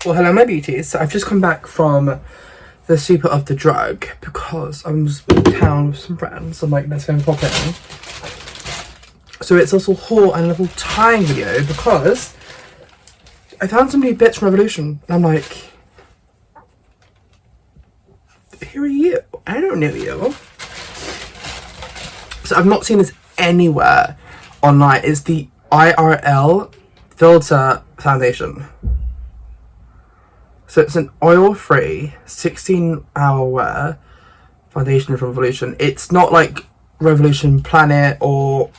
Well, hello my beauties. So I've just come back from the Super of the Drug because I was in town with some friends. I'm like, let's go and pop in. So it's also a haul and a little tying video because I found some new bits from Revolution and I'm like, who are you? I don't know you. So I've not seen this anywhere online. It's the IRL Filter Foundation. So it's an oil-free 16-hour wear foundation from Revolution. It's not like Revolution Planet or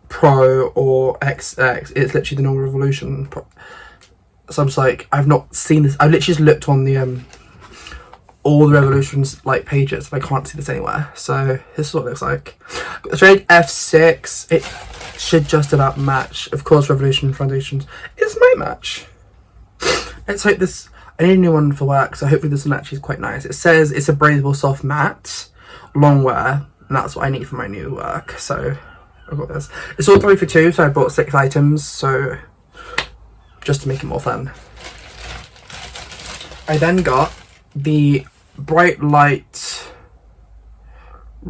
Pro or XX. It's literally the normal Revolution. So I'm just like, I've not seen this. I literally just looked on the all the Revolution's like pages and I can't see this anywhere. So this is what it looks like. Got the shade F6. It should just about match. Of course, Revolution foundations. It's my match. Let's hope this. I need a new one for work, so hopefully this one actually is quite nice. It says it's a breathable soft matte, long wear, and that's what I need for my new work. So I've got this. It's all 3 for 2, so I bought 6 items, so just to make it more fun. I then got the Bright Light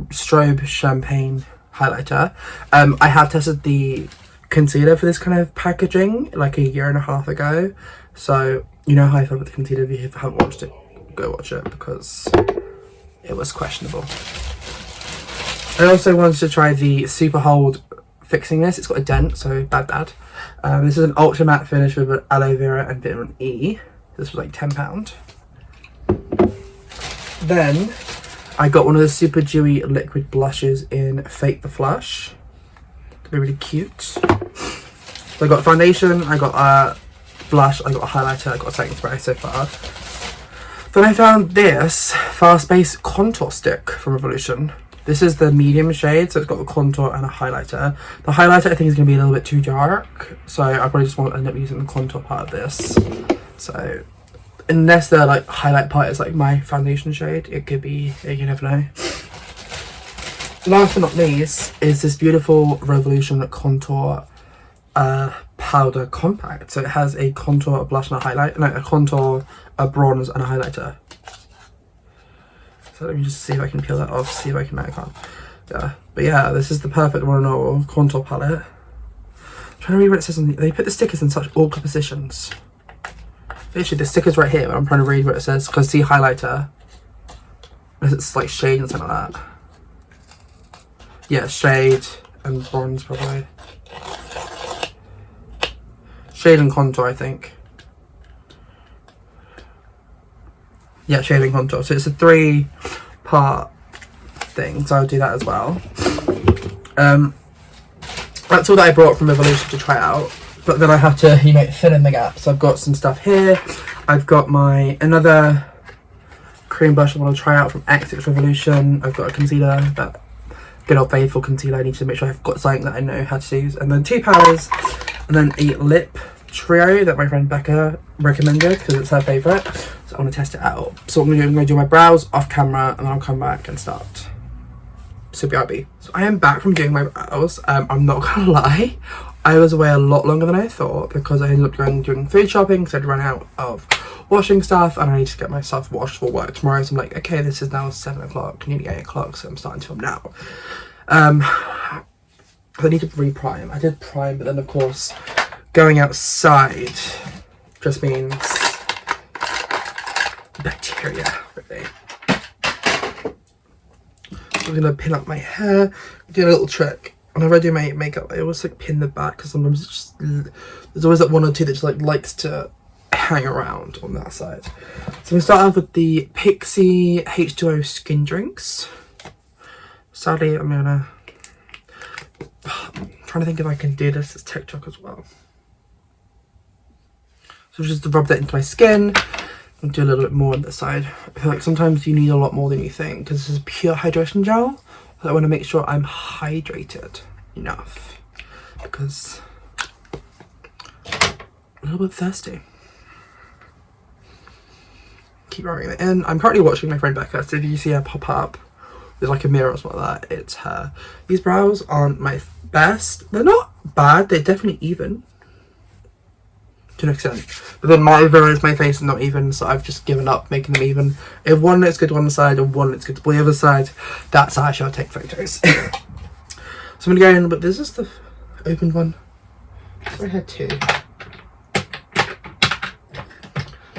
Strobe Champagne highlighter. I have tested the concealer for this kind of packaging like a year and a half ago, so you know how I feel with the concealer. If you haven't watched it, go watch it because it was questionable. I also wanted to try the Super Hold Fixing Mist. It's got a dent, so bad. This is an ultra matte finish with aloe vera and vitamin E. This was like £10. Then I got one of the Super Dewy liquid blushes in Fake the Flush. They're really cute. So I got a foundation, I got a blush, I got a highlighter, I got a setting spray so far. Then I found this Fast Base contour stick from Revolution. This is the medium shade, so it's got a contour and a highlighter. The highlighter I think is going to be a little bit too dark, so I probably just want to end up using the contour part of this. So unless the like highlight part is like my foundation shade, it could be, you never know. Last but not least is this beautiful Revolution contour powder compact. So it has a contour, a blush and a highlight, no, a contour, a bronze and a highlighter. So let me just see if I can peel that off, see if I can, no, I can't. Yeah, but yeah, this is the perfect one and all contour palette. I'm trying to read what it says on they put the stickers in such awkward positions. Literally the sticker's right here, but I'm trying to read what it says because see highlighter, it's like shade and something like that. Yeah, shade and bronze probably. Shade and contour, I think. Yeah, shade and contour. So it's a 3-part thing, so I'll do that as well. That's all that I brought from Revolution to try out. But then I have to, you know, fill in the gaps. So I've got some stuff here. I've got another cream blush I want to try out from XX Revolution. I've got a concealer, that good old faithful concealer. I need to make sure I've got something that I know how to use. And then 2 powders. And then a lip trio that my friend Becca recommended because it's her favourite. So I want to test it out. So what I'm going to do my brows off camera and then I'll come back and start. So BRB. So I am back from doing my brows. I'm not going to lie. I was away a lot longer than I thought because I ended up doing food shopping because I'd run out of washing stuff and I need to get myself washed for work tomorrow. So I'm like, okay, this is now 7 o'clock, nearly 8 o'clock, so I'm starting to film now. I need to re-prime. I did prime, but then of course going outside just means bacteria, really. So I'm gonna pin up my hair, do a little trick. Whenever I do my makeup, I always like pin the back because sometimes it's just, there's always that 1 or 2 that just like likes to hang around on that side. So I'm gonna start off with the Pixie H2O skin drinks. Sadly, I'm trying to think if I can do this as TikTok as well. So just to rub that into my skin and do a little bit more on the side. I feel like sometimes you need a lot more than you think because this is pure hydration gel. So I want to make sure I'm hydrated enough because I'm a little bit thirsty. Keep rubbing it in. I'm currently watching my friend Becca, so if you see her pop up, there's like a mirror or something like that, it's her. These brows aren't my best. They're not bad, they're definitely even. to an extent. But then my realised my face is not even, so I've just given up making them even. If one looks good to one side and one looks good to the other side, that's how I shall take photos. So I'm going to go in, but this is the opened one. So I had two.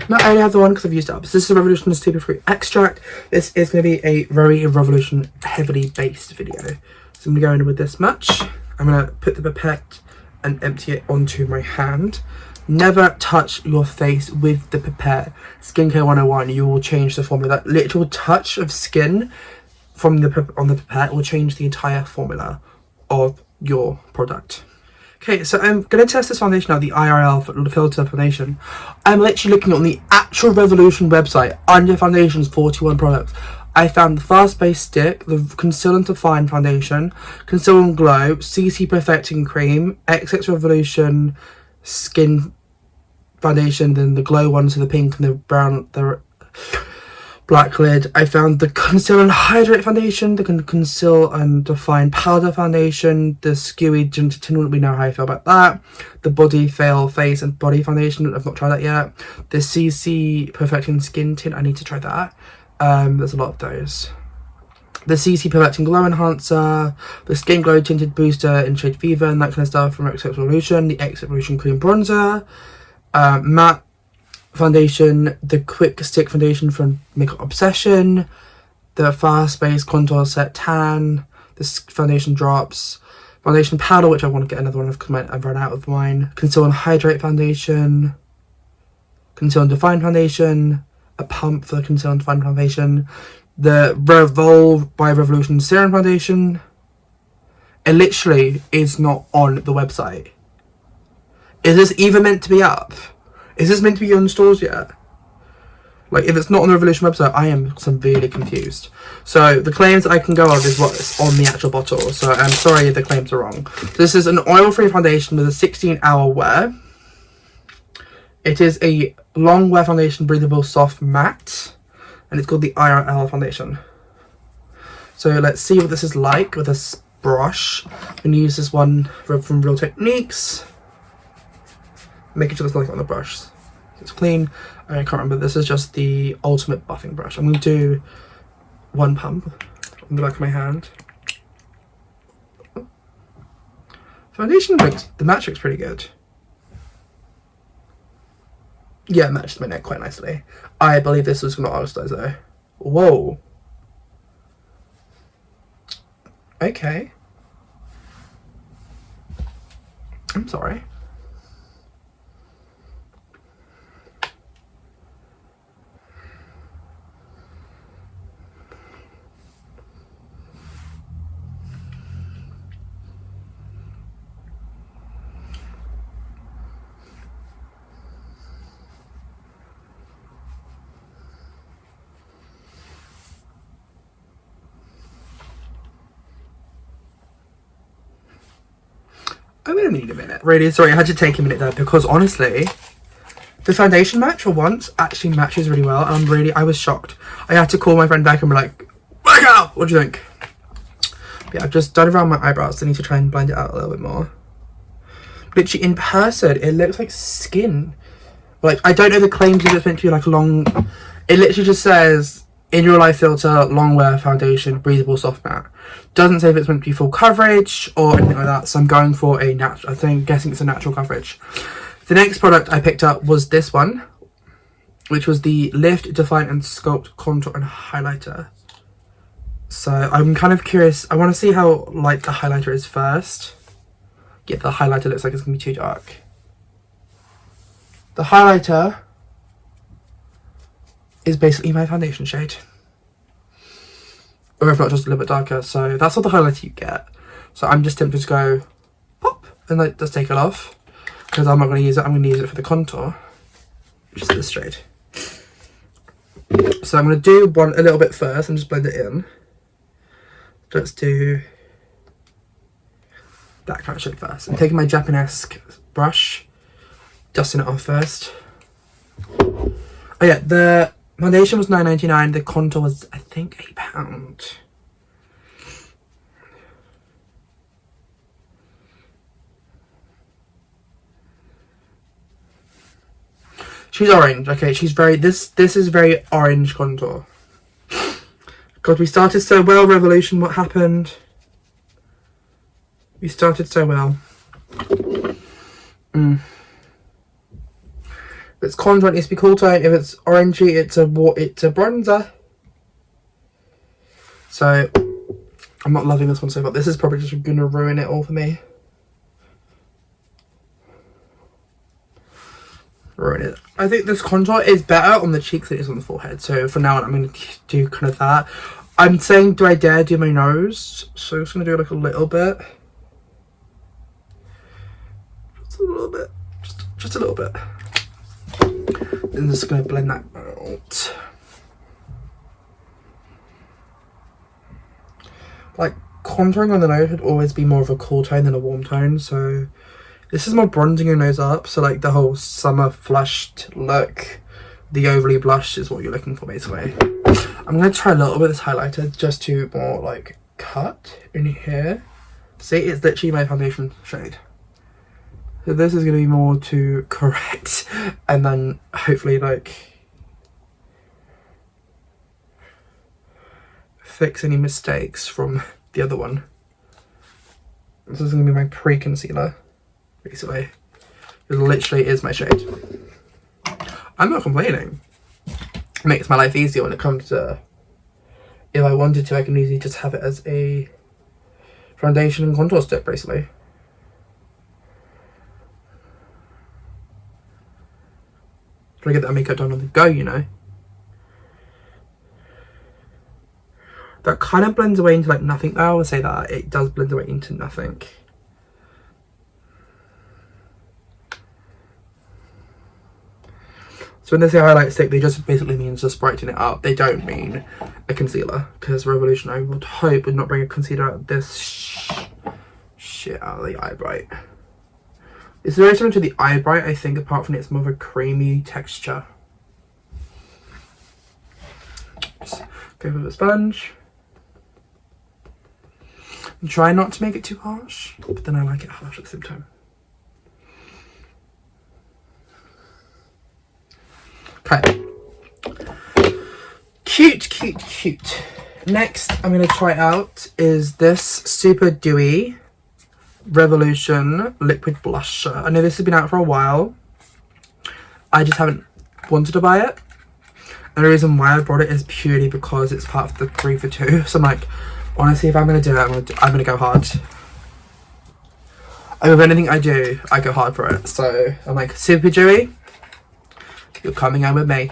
No, I only have the one because I've used it up. So this is a Revolution Superfruit extract. This is going to be a very Revolution heavily based video. So I'm going to go in with this much. I'm going to put the pipette and empty it onto my hand. Never touch your face with the pipette. Skincare 101, you will change the formula. That literal touch of skin from on the pipette will change the entire formula of your product. Okay, so I'm going to test this foundation out, the IRL Filter Foundation. I'm literally looking on the actual Revolution website, under foundations, 41 products. I found the Fast Base Stick, the Conceal and Define Foundation, Conceal and Glow, CC Perfecting Cream, XX Revolution Skin Foundation, then the glow ones, so the pink and the brown, the black lid. I found the Conceal and Hydrate Foundation, the Conceal and Define Powder Foundation, the Skewy Ginger Tinted, we know how I feel about that. The Body Fail Face and Body Foundation, I've not tried that yet. The CC Perfecting Skin Tint, I need to try that. There's a lot of those. The CC Perfecting Glow Enhancer, the Skin Glow Tinted Booster in Shade Fever and that kind of stuff from XX Revolution, the X Revolution Cream Bronzer, matte foundation, the Quick Stick Foundation from Makeup Obsession, the Fast Base Contour Set Tan, the foundation drops, foundation powder, which I want to get another one of because I've run out of mine, Conceal and Hydrate Foundation, Conceal and Define Foundation, a pump for the Conceal and Define Foundation, the Revolve by Revolution Serum Foundation. It literally is not on the website. Is this even meant to be up? Is this meant to be on stores yet? Like, if it's not on the Revolution website, I am severely confused. So the claims I can go of is what's on the actual bottle. So I'm sorry if the claims are wrong. So this is an oil-free foundation with a 16-hour wear. It is a long wear foundation, breathable, soft, matte, and it's called the IRL foundation. So let's see what this is like with this brush. I'm going to use this one from Real Techniques, making sure there's nothing on the brush. It's clean. I can't remember. This is just the ultimate buffing brush. I'm going to do one pump on the back of my hand. Foundation looks, the match looks pretty good. Yeah, it matches my neck quite nicely. I believe this was from Oilstars though. Whoa. Okay. I'm sorry. I'm gonna need a minute. Really sorry, I had to take a minute there because honestly, the foundation match for once actually matches really well. And I was shocked. I had to call my friend back and be like, "Back out! What do you think?" But yeah, I've just done around my eyebrows. I need to try and blend it out a little bit more. Literally in person, it looks like skin. Like, I don't know the claims if it's meant to be like long. It literally just says in real life filter, long wear foundation, breathable, soft matte. Doesn't say if it's meant to be full coverage or anything like that. So I'm going for a natural. I'm guessing it's a natural coverage. The next product I picked up was this one, which was the Lift, Define and Sculpt Contour and Highlighter. So I'm kind of curious. I want to see how light the highlighter is first. Yeah, the highlighter looks like it's going to be too dark. The highlighter is basically my foundation shade. Or if not, just a little bit darker. So that's all the highlighter you get. So I'm just tempted to go pop and like just take it off. Because I'm not going to use it. I'm going to use it for the contour, which is this shade. So I'm going to do one a little bit first and just blend it in. Let's do that kind of shade first. I'm taking my Japanesque brush, dusting it off first. Oh yeah, the foundation was $9.99. The contour was, I think, £8. She's orange, okay, she's very, this is very orange contour. God, we started so well, Revolution, what happened? We started so well. If it's contour, it needs to be cool tone. If it's orangey, it's a bronzer. So, I'm not loving this one so far. This is probably just going to ruin it all for me. Ruin it. I think this contour is better on the cheeks than it is on the forehead. So for now on, I'm going to do kind of that. I'm saying, do I dare do my nose? So I'm just going to do like a little bit. Just a little bit. Just a little bit. And just going to blend that out. Like, contouring on the nose would always be more of a cool tone than a warm tone. So this is more bronzing your nose up. So like the whole summer flushed look, the overly blushed is what you're looking for basically. I'm going to try a little bit of this highlighter just to more like cut in here. See, it's literally my foundation shade. So this is going to be more to correct and then hopefully like fix any mistakes from the other one. This is going to be my pre-concealer basically. It literally is my shade. I'm not complaining. It makes my life easier when it comes to, if I wanted to, I can easily just have it as a foundation and contour stick basically. Trying to get that makeup done on the go, you know. That kind of blends away into like nothing though. I would say that it does blend away into nothing. So when they say highlight stick, they just basically mean just brighten it up. They don't mean a concealer, because Revolution, I would hope, would not bring a concealer out of this shit out of the eye bright. It's very similar to the eye bright, I think, apart from it's more of a creamy texture. Just go with a sponge. And try not to make it too harsh, but then I like it harsh at the same time. Okay. Cute, cute, cute. Next, I'm going to try out is this Super Dewy Revolution Liquid Blusher. I know this has been out for a while. I just haven't wanted to buy it. And the reason why I brought it is purely because it's part of the 3 for 2. So I'm like, honestly, if I'm going to do it, I'm going to go hard. And with anything I do, I go hard for it. So I'm like, Super Dewy, you're coming home with me.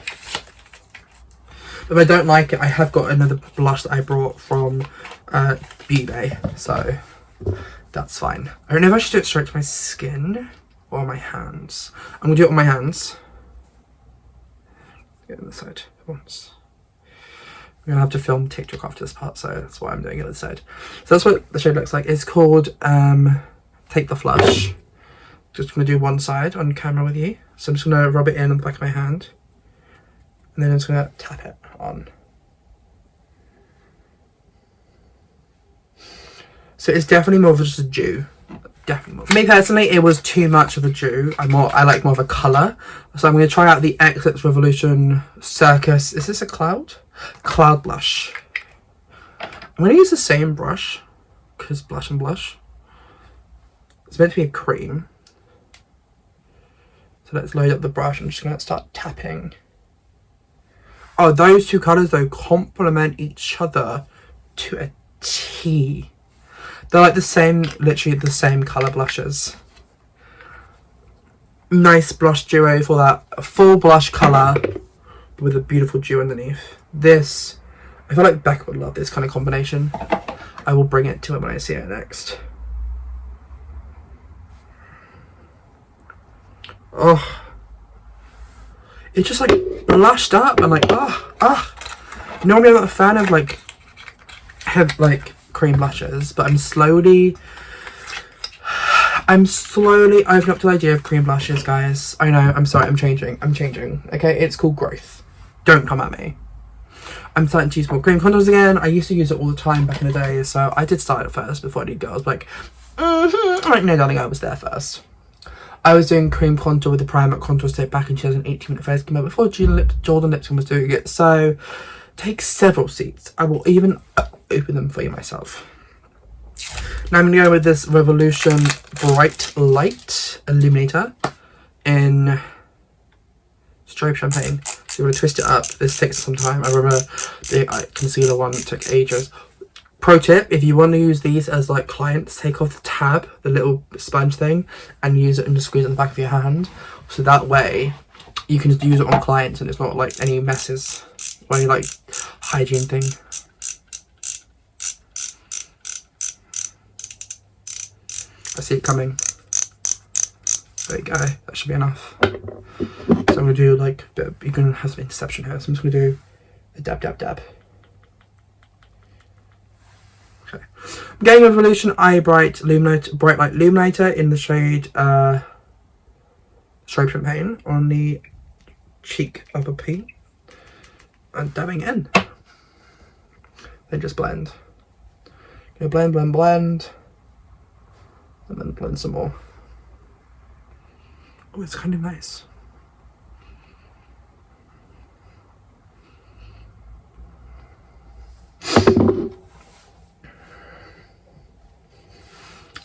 If I don't like it, I have got another blush that I brought from Beauty Bay. So that's fine. I don't know if I should do it straight to my skin or my hands. I'm going to do it on my hands. Get on the side once. I'm going to have to film TikTok after this part, so that's why I'm doing it on the side. So that's what the shade looks like. It's called Take the Flush. Just going to do one side on camera with you. So I'm just going to rub it in on the back of my hand. And then I'm just going to tap it on. So it's definitely more of just a dew. Definitely more. For me personally, it was too much of a dew. I like more of a colour. So I'm going to try out the XX Revolution Circus. Is this a cloud? Cloud blush. I'm going to use the same brush, because blush and blush. It's meant to be a cream. So let's load up the brush. I'm just going to start tapping. Oh, those two colours though complement each other to a T. They're like the same, literally the same colour blushes. Nice blush duo for that full blush colour with a beautiful dew underneath. This, I feel like Becca would love this kind of combination. I will bring it to her when I see it next. Oh, it's just like blushed up and like normally I'm not a fan of like cream blushes, but I'm slowly opening up to the idea of cream blushes, guys. I know, I'm sorry, I'm changing, okay? It's called growth. Don't come at me. I'm starting to use more cream contours again. I used to use it all the time back in the day, so I did start it first before I did girls, like, like, no darling, I was there first. I was doing cream contour with the primer contour stick back in 2018 when it first came out, before Jordan Lipton was doing it. So take several seats. I will even open them for you myself. Now I'm going to go with this Revolution Bright Light Illuminator in Strobe Champagne. So you want to twist it up. This takes some time. I remember the concealer one took ages. Pro tip, if you want to use these as like clients, take off the tab, the little sponge thing, and use it and just squeeze it on the back of your hand. So that way you can just use it on clients and it's not like any messes or any like hygiene thing. I see it coming. There you go, that should be enough. So I'm going to do like a bit of, you can have some interception here, so I'm just going to do a dab, dab, dab. Okay. I'm going with Revolution Eye Bright Light Illuminator in the shade Strobe Champagne on the cheek of a P. And dabbing in. Then just blend. Go blend, blend, blend. And then blend some more. Oh, it's kind of nice.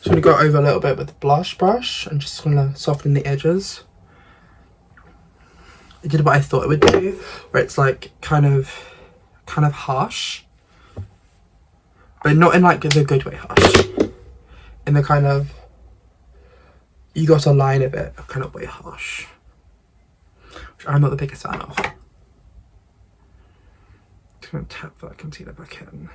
So I'm going to go over a little bit with the blush brush and just going to soften the edges. It did what I thought it would do, where it's like kind of harsh, but not in like the good way harsh. In the kind of, you got a line of it, kind of way harsh, which I'm not the biggest fan of. Just going to tap that concealer back in.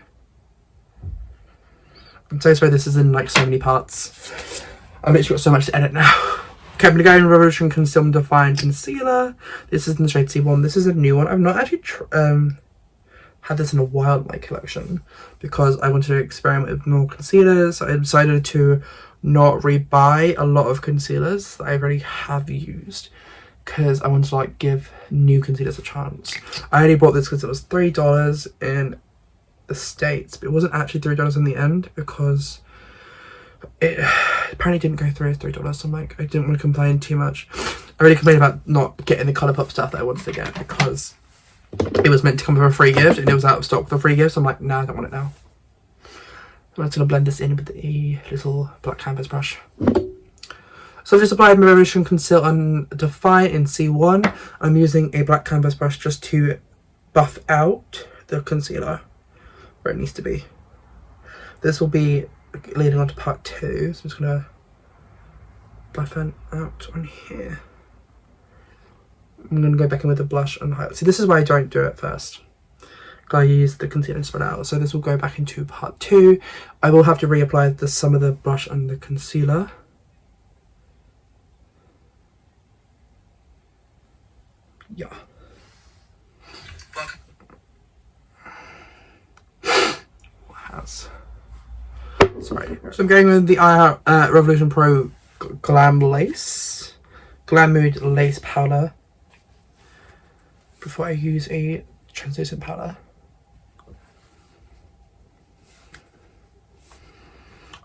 I'm so sorry this is in like so many parts. I've literally got so much to edit now. Okay, I'm going to go in Revolution Conceal and Define Concealer. This is in the shade C1. This is a new one. I've not actually had this in a while in my collection because I wanted to experiment with more concealers. I decided to not rebuy a lot of concealers that I already have used because I wanted to like give new concealers a chance. I only bought this because it was $3 in the States, but it wasn't actually $3 in the end because it apparently didn't go through as $3. So I'm like, I didn't want to complain too much. I really complained about not getting the Colourpop stuff that I wanted to get because it was meant to come with a free gift and it was out of stock with a free gift. So I'm like, nah, I don't want it now. I'm just going to blend this in with the little black canvas brush. So I've just applied my Revolution Conceal and Define in C1. I'm using a black canvas brush just to buff out the concealer where it needs to be. This will be leading on to part 2, so I'm just going to buff it out on here. I'm going to go back in with the blush and highlight. See, this is why I don't do it first. I use the concealer and spread out. So this will go back into part 2. I will have to reapply some of the blush and the concealer. Yeah. Sorry. So I'm going with the IRL Revolution Pro Glam Mood Lace Powder before I use a translucent powder.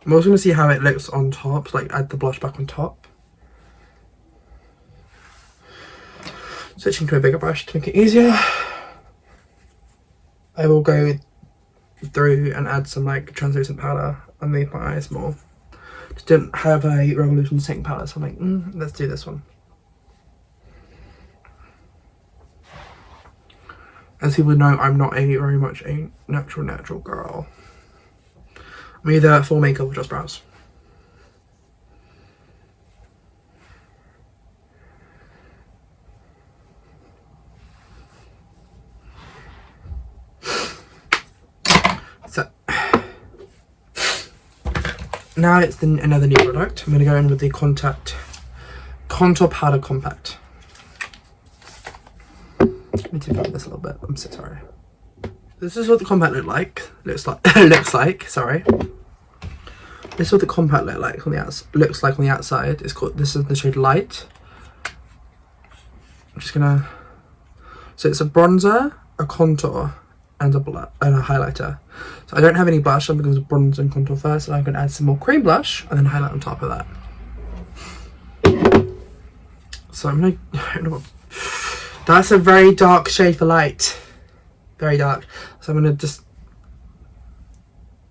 I'm also going to see how it looks on top, like add the blush back on top. Switching to a bigger brush to make it easier. I will go through and add some like translucent powder underneath my eyes more. Just didn't have a Revolution setting powder, so I'm like, let's do this one. As people know, I'm not very much a natural girl. I'm either full makeup or just brows. So now it's another new product. I'm going to go in with the Contour Powder Compact. Let me tip up this a little bit. I'm so sorry. This is what the compact looks like. Sorry. This is what the compact looks like on the outside. It's called. This is the shade Light. I'm just gonna. So it's a bronzer, a contour, and a highlighter. So I don't have any blush. I'm going to bronze and contour first, and I'm going to add some more cream blush and then highlight on top of that. So I'm gonna, that's a very dark shade for light. Very dark. So I'm gonna just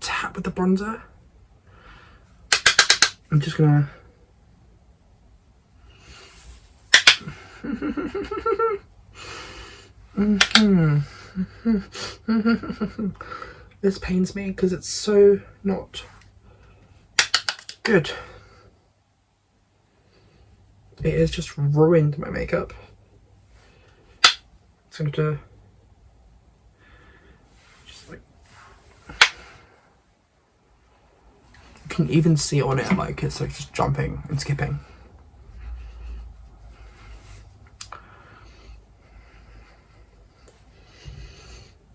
tap with the bronzer. I'm just gonna This pains me because it's so not good. It has just ruined my makeup. So I'm gonna just like, you can even see on it like it's like just jumping and skipping.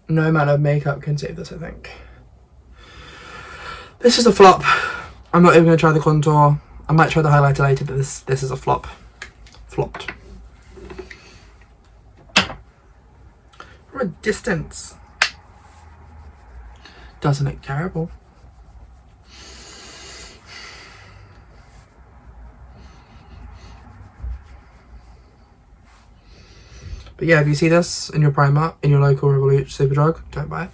No amount of makeup can save this, I think. This is a flop. I'm not even going to try the contour. I might try the highlighter later, but this is a flop. Flopped. From a distance. Doesn't look terrible. But yeah, if you see this in your primer, in your local Revolution Superdrug, don't buy it.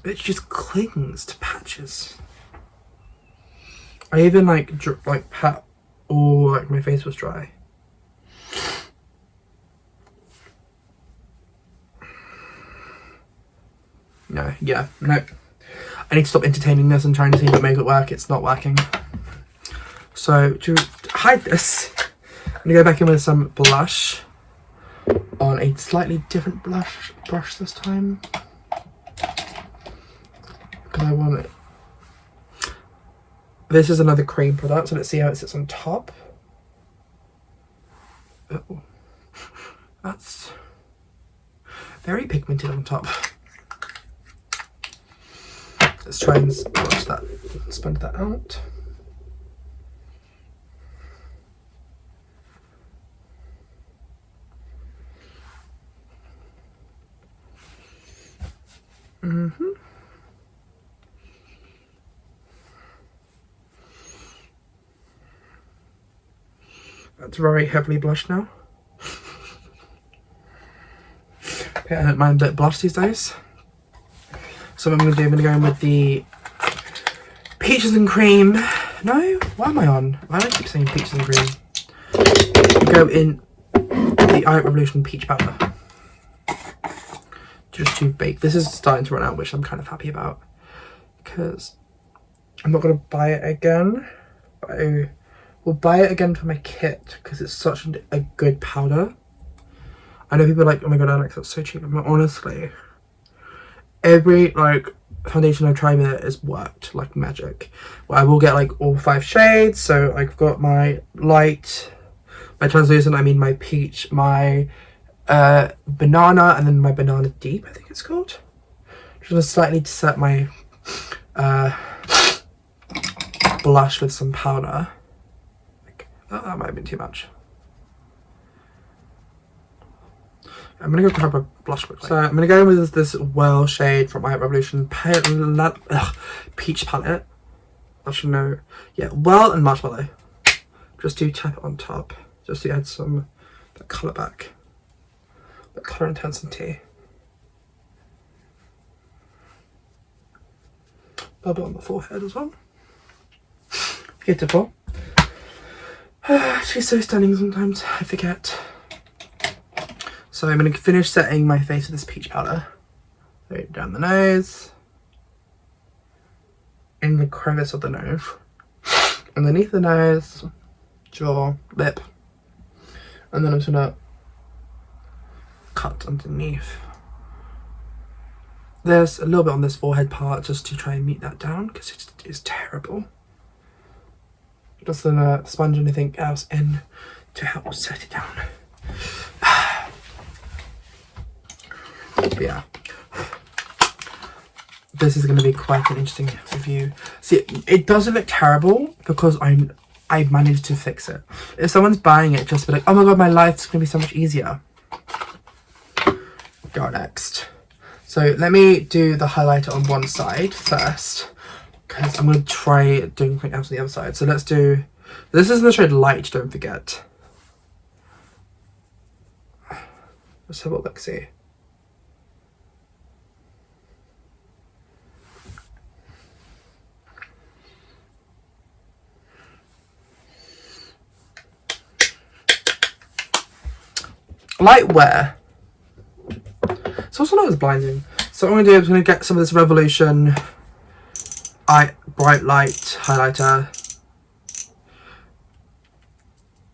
It just clings to patches. I even like pat all like my face was dry. No, yeah, no. I need to stop entertaining this and trying to see if it make it work. It's not working. So to hide this, I'm gonna go back in with some blush on a slightly different brush this time. Because I want it. This is another cream product, so let's see how it sits on top. Oh, that's very pigmented on top. Let's try and brush that, sponge that out. That's very heavily blushed now. Okay, I don't mind a bit blush these days. So what I'm going to do, I'm going to go in with the Peaches and Cream. No, what am I on? Why do I keep saying Peaches and Cream? Go in the IRL Revolution Peach Powder. Just to bake. This is starting to run out, which I'm kind of happy about. Because I'm not going to buy it again. But I will buy it again for my kit because it's such a good powder. I know people are like, oh my god, Alex, that's so cheap. But honestly, every like foundation I've tried with it has worked like magic. Well, I will get like all 5 shades. So I've got my light, my translucent, I mean my peach, my banana, and then my banana deep, I think it's called. Just gonna slightly set my blush with some powder. Oh, that might have been too much. I'm gonna go grab a blush quickly. So I'm gonna go in with this Well shade from IRL Revolution Peach Palette. I should know. Yeah, Well and Marshmallow. Just to tap it on top, just to add some that colour back, that colour intensity. A bit on the forehead as well. Beautiful. She's so stunning sometimes, I forget. So I'm going to finish setting my face with this peach powder. Right down the nose. In the crevice of the nose. Underneath the nose. Jaw. Lip. And then I'm just going to cut underneath. There's a little bit on this forehead part just to try and meet that down because it is terrible. Just gonna sponge anything else in to help set it down. But yeah, this is going to be quite an interesting review. See, it doesn't look terrible because I've managed to fix it. If someone's buying it, just be like, oh my god, my life's going to be so much easier. Go next. So let me do the highlighter on one side first, because I'm going to try doing something else on the other side. So let's do, this is the shade Light, don't forget. Let's have a look, see. Light where? It's also not as blinding. So what I'm going to do is I'm going to get some of this Revolution Bright Light highlighter.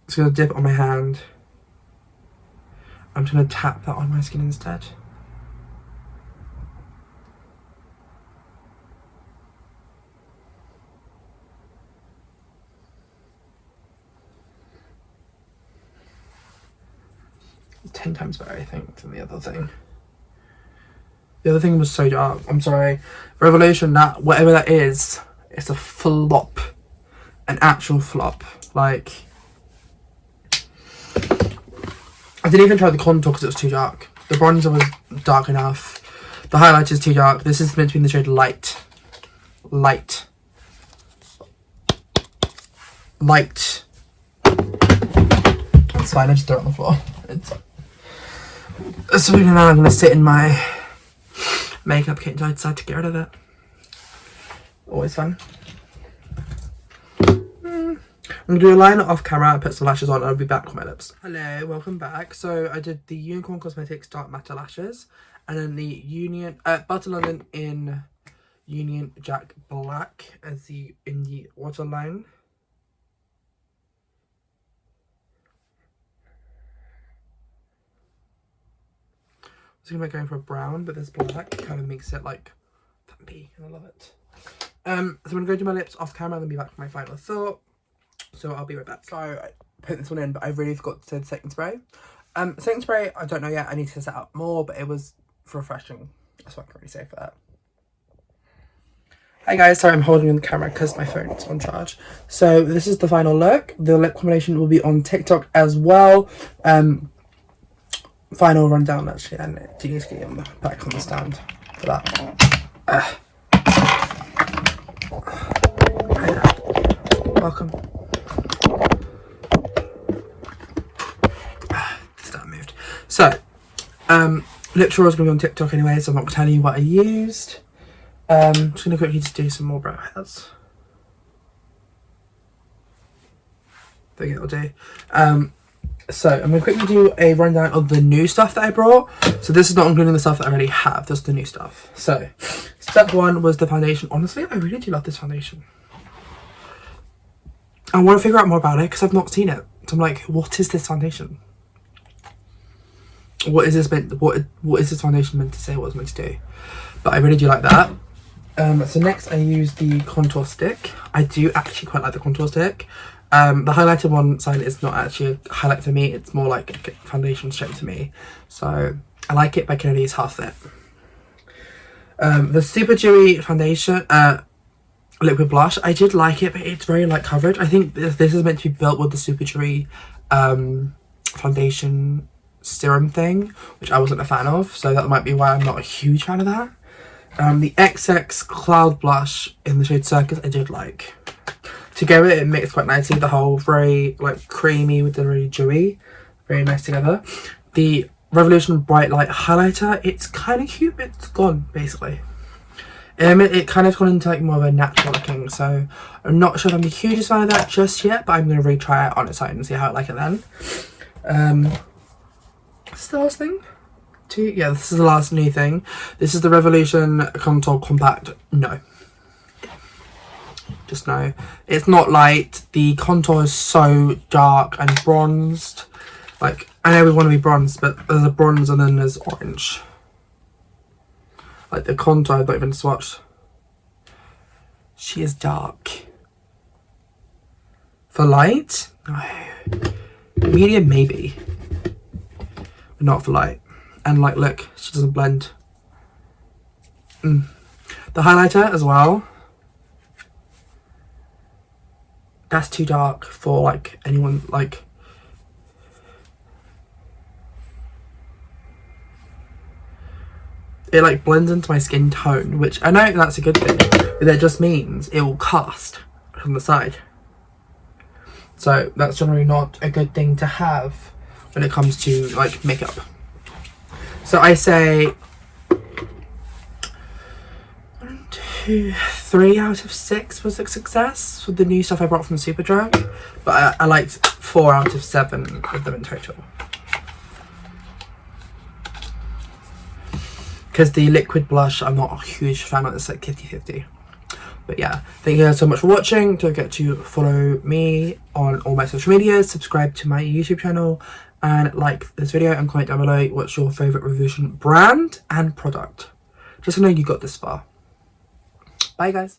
Just going to dip it on my hand. I'm just going to tap that on my skin instead. It's 10 times better, I think, than the other thing. The other thing was so dark. I'm sorry. Revolution, that whatever that is, it's a flop. An actual flop. Like, I didn't even try the contour because it was too dark. The bronzer was dark enough. The highlighter is too dark. This is meant to be in the shade Light. Light. Light. It's fine, I just threw it on the floor. So now I'm going to sit in my makeup kit until I decide to get rid of it. Always fun. I'm going to do a liner off camera and put some lashes on and I'll be back with my lips. Hello, welcome back. So I did the Unicorn Cosmetics Dark Matte Lashes and then the Butter London in Union Jack Black as in the waterline. I was thinking about going for a brown, but this black kind of makes it like vampy, and I love it. So I'm going to go do my lips off camera and then be back for my final thought. So I'll be right back. So I put this one in, but I really forgot to say the setting spray. Setting spray, I don't know yet. I need to set up more, but it was refreshing. That's what I can really say for that. Hi guys, sorry I'm holding in the camera because my phone's on charge. So this is the final look. The lip combination will be on TikTok as well. Final rundown actually, and do need to get him back on the stand for that. Welcome. That moved. So, lip tutorial is going to be on TikTok anyway, so I'm not going to tell you what I used. I'm just going to quickly just do some more brow hairs. I think it'll do. So I'm going to quickly do a rundown of the new stuff that I brought. So this is not including the stuff that I already have, just the new stuff. So step one was the foundation. Honestly, I really do love this foundation. I want to figure out more about it because I've not seen it. So I'm like, what is this foundation? What is this meant? What is this foundation meant to say? What it's meant to do? But I really do like that. So next I use the contour stick. I do actually quite like the contour stick. The highlighted one side is not actually a highlight for me, it's more like a foundation shape to me. So I like it, but I can only use half of it. The Super Dewy foundation, liquid blush, I did like it, but it's very light coverage. I think this is meant to be built with the Super Dewy foundation serum thing, which I wasn't a fan of, so that might be why I'm not a huge fan of that. The XX Cloud Blush in the shade Circus, I did like. Together it mixed quite nicely, the whole very like creamy with the really dewy, very nice together. The Revolution Bright Light highlighter, it's kind of cute, but it's gone basically. It kind of gone into like more of a natural looking, so I'm not sure if I'm the hugest fan of that just yet, but I'm going to retry it on its own and see how I like it then. What's the last thing? Yeah, this is the last new thing. This is the Revolution Contour Compact. No. Just no. It's not light. The contour is so dark and bronzed. Like, I know we want to be bronzed, but there's a bronze and then there's orange. Like the contour, I've not even swatched. She is dark. For light? No. Medium, maybe. But not for light. And like, look, she doesn't blend. The highlighter as well. That's too dark for like anyone, like. it like blends into my skin tone, which I know that's a good thing, but that just means it will cast from the side. So that's generally not a good thing to have when it comes to like makeup. So I say 1, 2, 3 out of 6 was a success with the new stuff I brought from Superdrug, but I liked 4 out of 7 of them in total. Because the liquid blush, I'm not a huge fan of. It's like 50-50. But yeah, thank you guys so much for watching. Don't forget to follow me on all my social medias, subscribe to my YouTube channel, and like this video and comment down below what's your favourite Revolution brand and product. Just so I know you got this far. Bye guys.